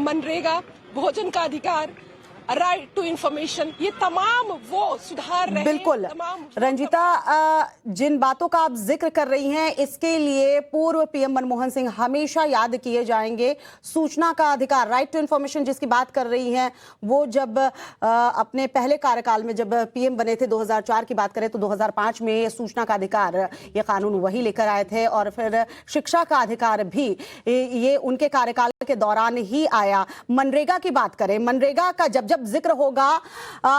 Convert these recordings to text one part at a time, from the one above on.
मनरेगा, भोजन का अधिकार, राइट टू इंफॉर्मेशन, ये तमाम वो सुधार रहे। बिल्कुल रंजीता, जिन बातों का आप जिक्र कर रही हैं इसके लिए पूर्व पीएम मनमोहन सिंह हमेशा याद किए जाएंगे। सूचना का अधिकार, राइट टू इंफॉर्मेशन जिसकी बात कर रही हैं, वो जब अपने पहले कार्यकाल में जब पीएम बने थे 2004 की बात करें तो 2005 में सूचना का अधिकार, ये कानून वही लेकर आए थे। और फिर शिक्षा का अधिकार भी ये उनके कार्यकाल के दौरान ही आया। मनरेगा की बात करें, मनरेगा का जब जिक्र होगा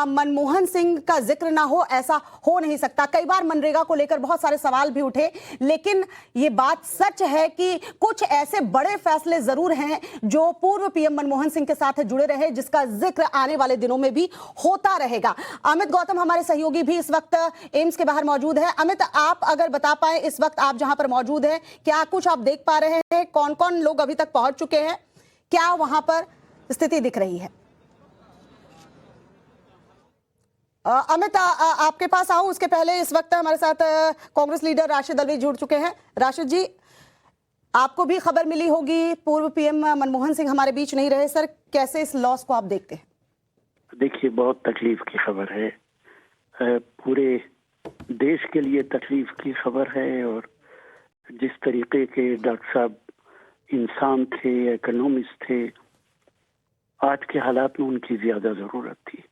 मनमोहन सिंह का जिक्र ना हो, ऐसा हो नहीं सकता। कई बार मनरेगा को लेकर बहुत सारे सवाल भी उठे, लेकिन यह बात सच है कि कुछ ऐसे बड़े फैसले जरूर हैं जो पूर्व पीएम मनमोहन सिंह के साथ जुड़े रहे, जिसका जिक्र आने वाले दिनों में भी होता रहेगा। अमित गौतम हमारे सहयोगी भी इस वक्त एम्स के बाहर मौजूद है। अमित, आप अगर बता पाए इस वक्त आप जहां पर मौजूद हैं, क्या कुछ आप देख पा रहे हैं? कौन कौन लोग अभी तक पहुंच चुके हैं? क्या वहां पर स्थिति दिख रही है? अमित, आपके पास आऊं उसके पहले इस वक्त हमारे साथ कांग्रेस लीडर राशिद अल्वी जुड़ चुके हैं। राशिद जी, आपको भी खबर मिली होगी, पूर्व पीएम मनमोहन सिंह हमारे बीच नहीं रहे। सर, कैसे इस लॉस को आप देखते हैं? देखिए, बहुत तकलीफ की खबर है, पूरे देश के लिए तकलीफ की खबर है। और जिस तरीके के डॉक्टर साहब इंसान थे, इकोनॉमिस्ट थे, आज के हालात में उनकी ज्यादा जरूरत थी।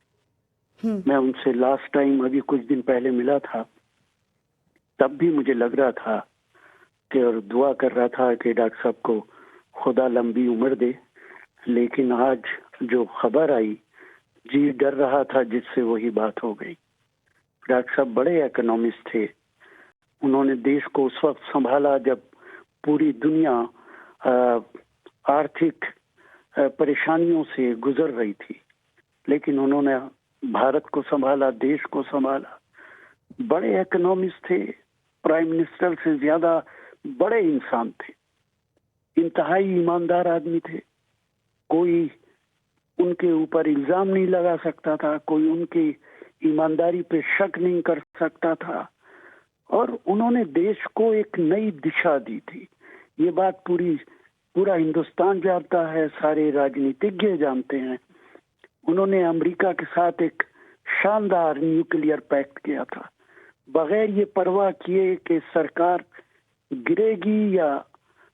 मैं उनसे लास्ट टाइम अभी कुछ दिन पहले मिला था, तब भी मुझे लग रहा था कि, और दुआ कर रहा था कि डॉक्टर साहब को खुदा लंबी उम्र दे। लेकिन आज जो खबर आई, जी डर रहा था जिससे वही बात हो गई। डॉक्टर साहब बड़े इकोनॉमिस्ट थे। उन्होंने देश को उस वक्त संभाला जब पूरी दुनिया आर्थिक परेशानियों से गुजर रही थी, लेकिन उन्होंने भारत को संभाला, देश को संभाला। बड़े इकोनॉमिस्ट थे, प्राइम मिनिस्टर से ज्यादा बड़े इंसान थे, इंतहाई ईमानदार आदमी थे। कोई उनके ऊपर इल्जाम नहीं लगा सकता था, कोई उनकी ईमानदारी पे शक नहीं कर सकता था। और उन्होंने देश को एक नई दिशा दी थी। ये बात पूरा हिंदुस्तान जानता है, सारे राजनीतिज्ञ जानते हैं। उन्होंने अमेरिका के साथ एक शानदार न्यूक्लियर पैक्ट किया था, बगैर ये परवाह किए कि सरकार गिरेगी या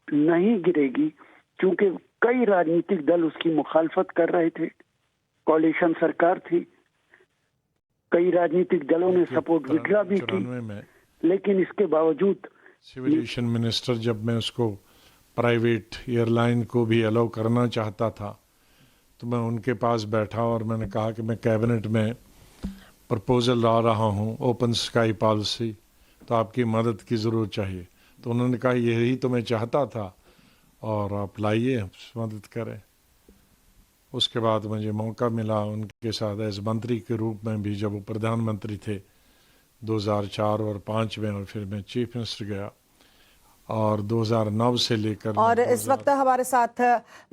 नहीं गिरेगी, क्योंकि कई राजनीतिक दल उसकी मुखालफत कर रहे थे। कोalition सरकार थी, कई राजनीतिक दलों ने सपोर्ट विड्रा भी की, लेकिन इसके बावजूद सिविल मिनिस्टर, जब मैं उसको प्राइवेट एयरलाइन को भी अलाउ करना चाहता था तो मैं उनके पास बैठा और मैंने कहा कि मैं कैबिनेट में प्रपोजल ला रहा हूँ ओपन स्काई पॉलिसी, तो आपकी मदद की ज़रूरत चाहिए। तो उन्होंने कहा यही तो मैं चाहता था और आप लाइए, मदद करें। उसके बाद मुझे मौका मिला उनके साथ एज मंत्री के रूप में भी, जब वो प्रधानमंत्री थे 2004 और 2005 में, और फिर मैं चीफ मिनिस्टर गया और 2009 से लेकर। और इस वक्त हमारे साथ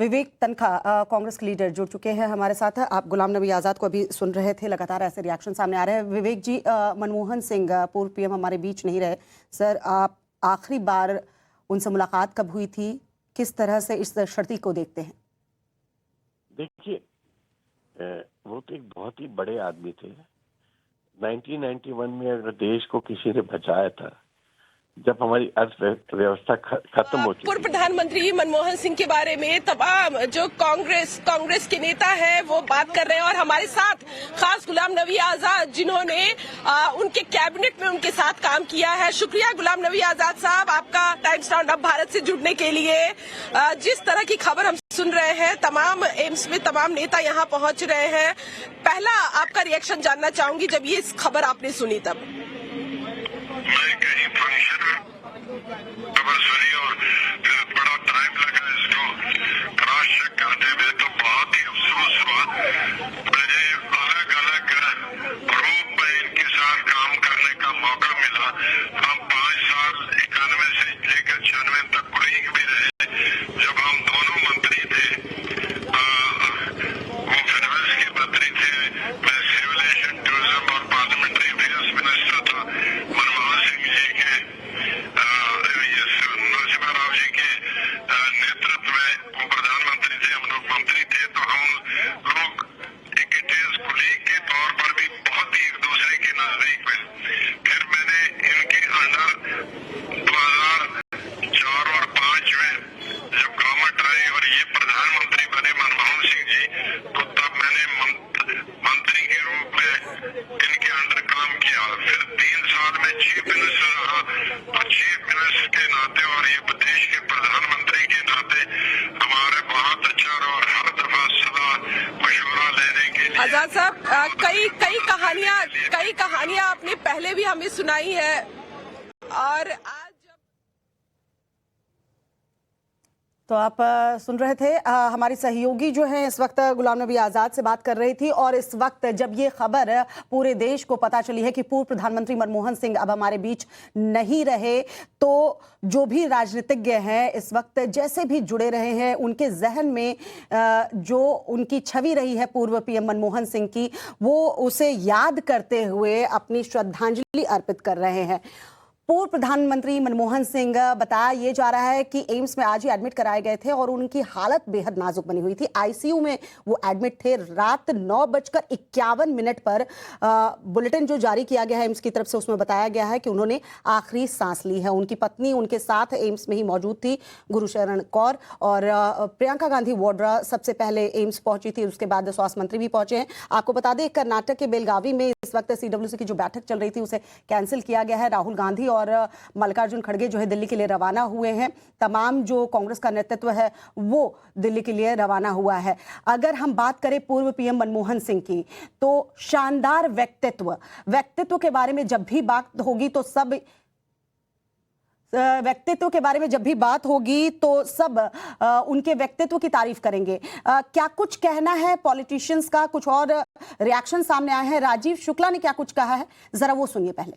विवेक तनखा कांग्रेस के लीडर जुड़ चुके हैं हमारे साथ। आप गुलाम नबी आज़ाद को अभी सुन रहे थे, लगातार ऐसे रिएक्शन सामने आ रहे हैं। विवेक जी, मनमोहन सिंह पूर्व पीएम हमारे बीच नहीं रहे। सर, आप आखिरी बार उनसे मुलाकात कब हुई थी? किस तरह से इस क्षति को देखते हैं? देखिए, वो तो एक बहुत ही बड़े आदमी थे। 1991 में अगर देश को किसी ने बचाया था, जब हमारी अर्थव्यवस्था खत्म हो चुकी। पूर्व प्रधानमंत्री मनमोहन सिंह के बारे में तमाम जो कांग्रेस के नेता है वो बात कर रहे हैं, और हमारे साथ खास गुलाम नबी आजाद, जिन्होंने उनके कैबिनेट में उनके साथ काम किया है। शुक्रिया गुलाम नबी आजाद साहब, आपका टाइम्स स्टैंड अप भारत से जुड़ने के लिए। जिस तरह की खबर हम सुन रहे हैं, तमाम एम्स में तमाम नेता यहाँ पहुंच रहे हैं। पहला आपका रिएक्शन जानना चाहूंगी जब ये खबर आपने सुनी तब। मैं कहीं फंक्शन में खबर सुनी और फिर बड़ा टाइम लगा इसको क्रॉस चेक करने में, तो बहुत ही अफसोस हुआ। मुझे अलग अलग रूप में इनके साथ काम करने का मौका मिला। हम 5 साल 91 से लेकर 96 तक कोई भी रहे, जब हम दोनों मंत्री थे। वो फाइनेंस के मंत्री थे, मैं सिविल टूरिज्म और पार्लियामेंट्री अफेयर्स मिनिस्टर था। मनमोहन सिंह जी के नरसिम्हा राव जी के नेतृत्व में वो प्रधानमंत्री थे। हम लोग तो हम लोग एक कोलीग के तौर पर भी बहुत ही एक दूसरे के नजदीक में। फिर मैंने इनके अंडर 2004 और 5 में जब गवर्नमेंट आई और ये प्रधानमंत्री बने मनमोहन सिंह जी, तो तब मैंने मंत्री के रूप में इनके अंडर काम किया। फिर 3 साल में चीफ मिनिस्टर रहा, और चीफ मिनिस्टर के नाते और ये देश के प्रधानमंत्री के नाते हमारे बहुत अच्छा और हर दफा सदा मशवरा लेने के लिए। आजाद साहब, कई कहानियां आपने पहले भी हमें सुनाई है, और आज तो आप सुन रहे थे हमारी सहयोगी जो है इस वक्त गुलाम नबी आज़ाद से बात कर रही थी। और इस वक्त जब ये खबर पूरे देश को पता चली है कि पूर्व प्रधानमंत्री मनमोहन सिंह अब हमारे बीच नहीं रहे, तो जो भी राजनीतिज्ञ हैं इस वक्त जैसे भी जुड़े रहे हैं, उनके जहन में जो उनकी छवि रही है पूर्व पीएम मनमोहन सिंह की, वो उसे याद करते हुए अपनी श्रद्धांजलि अर्पित कर रहे हैं। पूर्व प्रधानमंत्री मनमोहन सिंह बताया ये जा रहा है कि एम्स में आज ही एडमिट कराए गए थे और उनकी हालत बेहद नाजुक बनी हुई थी। आईसीयू में वो एडमिट थे। रात 9:51 पर बुलेटिन जो जारी किया गया है एम्स की तरफ से, उसमें बताया गया है कि उन्होंने आखिरी सांस ली है। उनकी पत्नी उनके साथ एम्स में ही मौजूद थी, गुरुशरण कौर, और प्रियंका गांधी वाड्रा सबसे पहले एम्स पहुंची थी, उसके बाद स्वास्थ्य मंत्री भी पहुंचे हैं। आपको बता दें कर्नाटक के बेलगावी में इस वक्त CWC की जो बैठक चल रही थी उसे कैंसिल किया गया है। राहुल गांधी और मल्लिकार्जुन खड़गे जो है दिल्ली के लिए रवाना हुए हैं। तमाम जो कांग्रेस का नेतृत्व है वो दिल्ली के लिए रवाना हुआ है। अगर हम बात करें पूर्व पीएम मनमोहन सिंह की, तो शानदार व्यक्तित्व के बारे में जब भी बात होगी तो सब उनके व्यक्तित्व की तारीफ करेंगे। क्या कुछ कहना है पॉलिटिशियंस का? कुछ और रिएक्शन सामने आए हैं। राजीव शुक्ला ने क्या कुछ कहा है, जरा वो सुनिए पहले।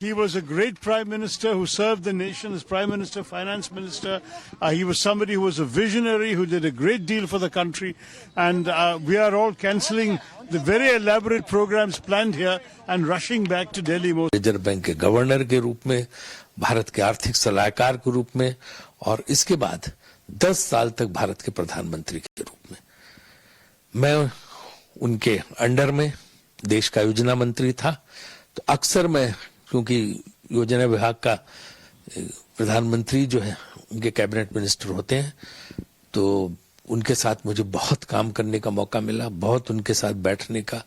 He was a great prime minister who served the nation as prime minister, finance minister. He was somebody who was a visionary, who did a great deal for the country. And we are all cancelling the very elaborate programs planned here and rushing back to Delhi. Reserve bank के governor के रूप में, भारत के आर्थिक सलाहकार के रूप में, और इसके बाद 10 साल तक भारत के प्रधानमंत्री के रूप में मैं उनके अंडर में देश का योजना मंत्री था। तो अक्सर मैं, क्योंकि योजना विभाग का प्रधानमंत्री जो है उनके कैबिनेट मिनिस्टर होते हैं, तो उनके साथ मुझे बहुत काम करने का मौका मिला, बहुत उनके साथ बैठने का,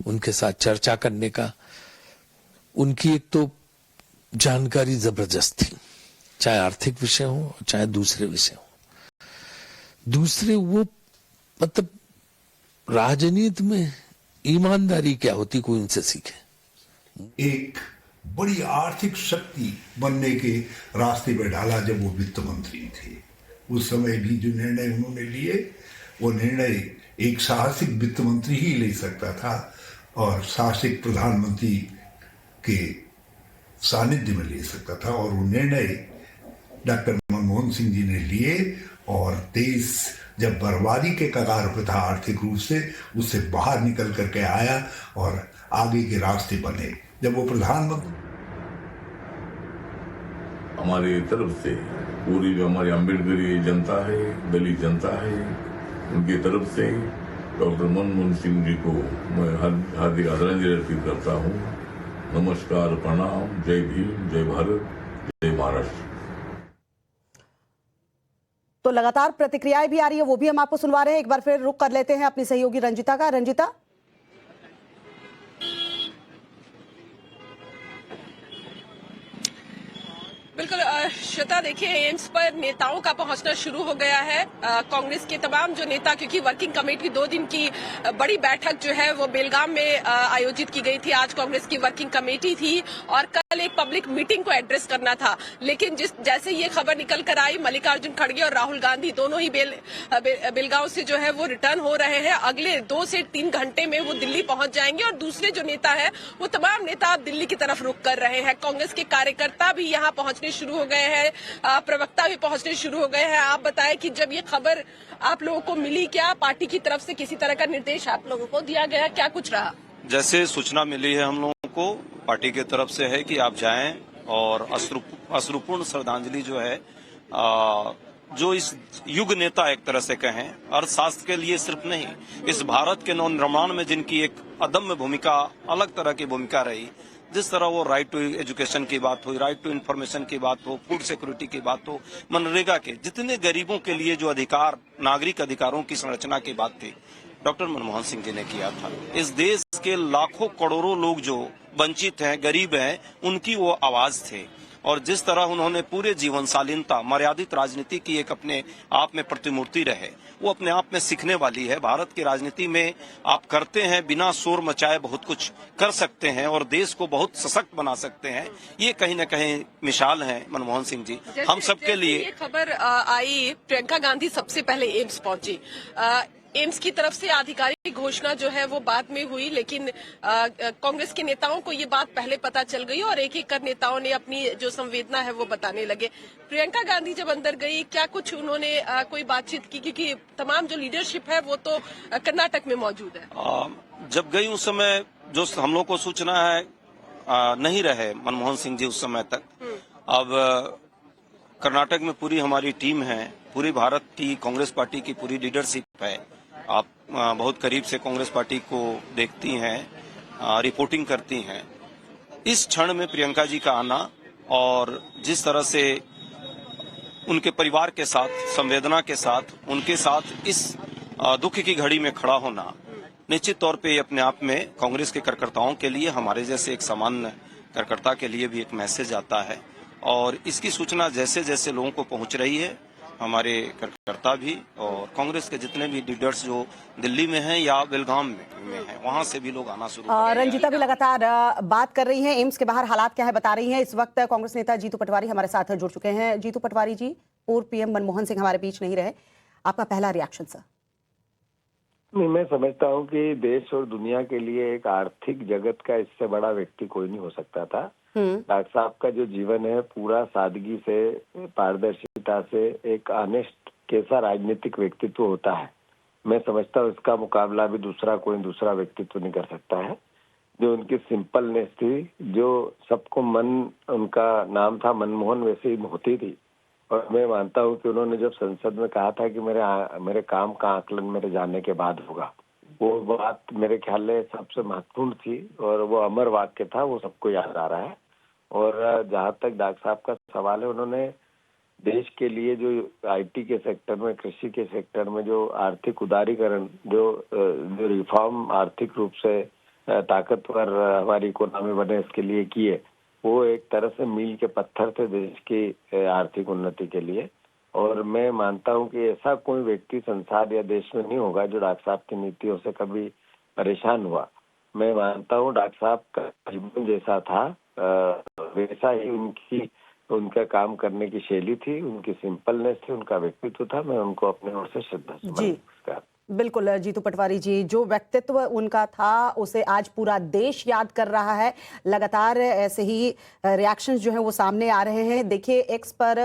उनके साथ चर्चा करने का। उनकी एक तो जानकारी जबरदस्त थी, चाहे आर्थिक विषय हो चाहे दूसरे विषय हो। दूसरे वो मतलब राजनीति में ईमानदारी क्या होती, कोई उनसे सीखे। एक बड़ी आर्थिक शक्ति बनने के रास्ते पर डाला जब वो वित्त मंत्री थे। उस समय भी जो निर्णय उन्होंने लिए, वो निर्णय एक साहसिक वित्त मंत्री ही ले सकता था, और साहसिक प्रधानमंत्री के सानिध्य में ले सकता था। और वो निर्णय डॉक्टर मनमोहन सिंह जी ने लिए, और देश जब बर्बादी के कगार पर था आर्थिक रूप से, उससे बाहर निकल करके आया और आगे के रास्ते बने। जब वो प्रधानमंत्री, हमारी तरफ से पूरी जो हमारी अम्बेडकरी जनता है, दलित जनता है, उनकी तरफ से डॉक्टर मनमोहन सिंह जी को मैं हार्दिक आदरांजलि अर्पित करता हूँ। नमस्कार, प्रणाम, जय भीम, जय भारत, जय महाराष्ट्र। तो लगातार प्रतिक्रियाएं भी आ रही है, वो भी हम आपको सुनवा रहे हैं। एक बार फिर रुख कर लेते हैं अपनी सहयोगी रंजिता का। रंजिता, बिल्कुल श्वेता, देखिए एम्स पर नेताओं का पहुंचना शुरू हो गया है। कांग्रेस के तमाम जो नेता, क्योंकि वर्किंग कमेटी 2 दिन की बड़ी बैठक जो है वो बेलगाम में आयोजित की गई थी। आज कांग्रेस की वर्किंग कमेटी थी और कल एक पब्लिक मीटिंग को एड्रेस करना था। लेकिन जैसे ये खबर निकल कर आई, मल्लिकार्जुन खड़गे और राहुल गांधी दोनों ही बेलगांव से जो है वो रिटर्न हो रहे हैं। अगले 2 से 3 घंटे में वो दिल्ली पहुंच जाएंगे, और दूसरे जो नेता है वो तमाम नेता अब दिल्ली की तरफ रुख कर रहे हैं। कांग्रेस के कार्यकर्ता भी यहाँ पहुंचने शुरू हो गए हैं, प्रवक्ता भी पहुंचने शुरू हो गए हैं। आप बताएं कि जब ये खबर आप लोगों को मिली, क्या पार्टी की तरफ से किसी तरह का निर्देश आप लोगों को दिया गया, क्या कुछ रहा? जैसे सूचना मिली है हम लोगों को पार्टी की तरफ से है कि आप जाएं और अश्रुपूर्ण श्रद्धांजलि जो है जो इस युग नेता एक तरह से कहें, अर्थशास्त्र के लिए सिर्फ नहीं, इस भारत के नवनिर्माण में जिनकी एक अदम्य भूमिका, अलग तरह की भूमिका रही, जिस तरह वो राइट टू एजुकेशन की बात हो, राइट टू इन्फॉर्मेशन की बात हो, फूड सिक्योरिटी की बात हो, मनरेगा के जितने गरीबों के लिए जो अधिकार, नागरिक अधिकारों की संरचना की बात थी, डॉक्टर मनमोहन सिंह जी ने किया था। इस देश के लाखों करोड़ों लोग जो वंचित हैं, गरीब हैं, उनकी वो आवाज थे। और जिस तरह उन्होंने पूरे जीवन शालीनता, मर्यादित राजनीति की एक अपने आप में प्रतिमूर्ति रहे, वो अपने आप में सीखने वाली है। भारत की राजनीति में आप करते हैं, बिना शोर मचाए बहुत कुछ कर सकते हैं और देश को बहुत सशक्त बना सकते हैं। ये कहीं न कहीं मिसाल है मनमोहन सिंह जी हम सबके लिए। ये खबर आई, प्रियंका गांधी सबसे पहले एम्स पहुंची। एम्स की तरफ से आधिकारिक घोषणा जो है वो बाद में हुई, लेकिन कांग्रेस के नेताओं को ये बात पहले पता चल गई और एक एक कर नेताओं ने अपनी जो संवेदना है वो बताने लगे। प्रियंका गांधी जब अंदर गई, क्या कुछ उन्होंने कोई बातचीत की? क्योंकि तमाम जो लीडरशिप है वो तो कर्नाटक में मौजूद है। जब गई उस समय जो हम लोग को सूचना है नहीं रहे मनमोहन सिंह जी उस समय तक। अब कर्नाटक में पूरी हमारी टीम है, पूरी भारत की कांग्रेस पार्टी की पूरी लीडरशिप है। आप बहुत करीब से कांग्रेस पार्टी को देखती हैं, रिपोर्टिंग करती हैं। इस क्षण में प्रियंका जी का आना और जिस तरह से उनके परिवार के साथ, संवेदना के साथ, उनके साथ इस दुख की घड़ी में खड़ा होना, निश्चित तौर पे अपने आप में कांग्रेस के कार्यकर्ताओं के लिए, हमारे जैसे एक सामान्य कार्यकर्ता के लिए भी एक मैसेज आता है। और इसकी सूचना जैसे जैसे लोगों को पहुंच रही है, हमारे कार्यकर्ता भी और कांग्रेस के जितने भी लीडर्स जो दिल्ली में हैं या बेलगाम में हैं, वहां से भी लोग आना शुरू कर रहे हैं। रंजीता भी लगातार बात कर रही हैं, एम्स के बाहर हालात क्या है बता रही हैं। इस वक्त कांग्रेस नेता जीतू पटवारी हमारे साथ जुड़ चुके हैं। जीतू पटवारी जी, पूर्व पीएम मनमोहन सिंह हमारे बीच नहीं रहे, आपका पहला रिएक्शन सर? नहीं, मैं समझता हूँ कि देश और दुनिया के लिए एक आर्थिक जगत का इससे बड़ा व्यक्ति कोई नहीं हो सकता था। डॉक्टर साहब का जो जीवन है पूरा सादगी से, पारदर्शिता से, एक ऑनेस्ट कैसा राजनीतिक व्यक्तित्व होता है, मैं समझता हूँ इसका मुकाबला भी दूसरा व्यक्तित्व नहीं कर सकता है। जो उनकी सिंपलनेस थी, जो सबको उनका नाम था मनमोहन, वैसे ही होती थी। और मैं मानता हूँ कि उन्होंने जब संसद में कहा था कि मेरे काम का आकलन मेरे जाने के बाद होगा, वो बात मेरे ख्याल में सबसे महत्वपूर्ण थी और वो अमर वाक्य था, वो सबको याद आ रहा है। और जहाँ तक डॉक्टर साहब का सवाल है, उन्होंने देश के लिए जो आईटी के सेक्टर में, कृषि के सेक्टर में जो आर्थिक उदारीकरण, जो रिफॉर्म आर्थिक रूप से ताकतवर हमारी इकोनॉमी बने, इसके लिए किए, वो एक तरह से मील के पत्थर थे देश की आर्थिक उन्नति के लिए। और मैं मानता हूँ कि ऐसा कोई व्यक्ति संसार या देश में नहीं होगा जो डॉक्टर साहब की नीतियों से कभी परेशान हुआ। मैं मानता हूँ डॉक्टर साहब का जीवन जैसा था वैसा ही उनका काम करने की शैली थी, उनकी सिंपलनेस थी, उनका व्यक्तित्व था। मैं उनको अपने ओर से श्रद्धा। बिल्कुल जीतू पटवारी जी, जो व्यक्तित्व उनका था उसे आज पूरा देश याद कर रहा है। लगातार ऐसे ही रिएक्शंस जो हैं वो सामने आ रहे हैं। देखिए, एक्स पर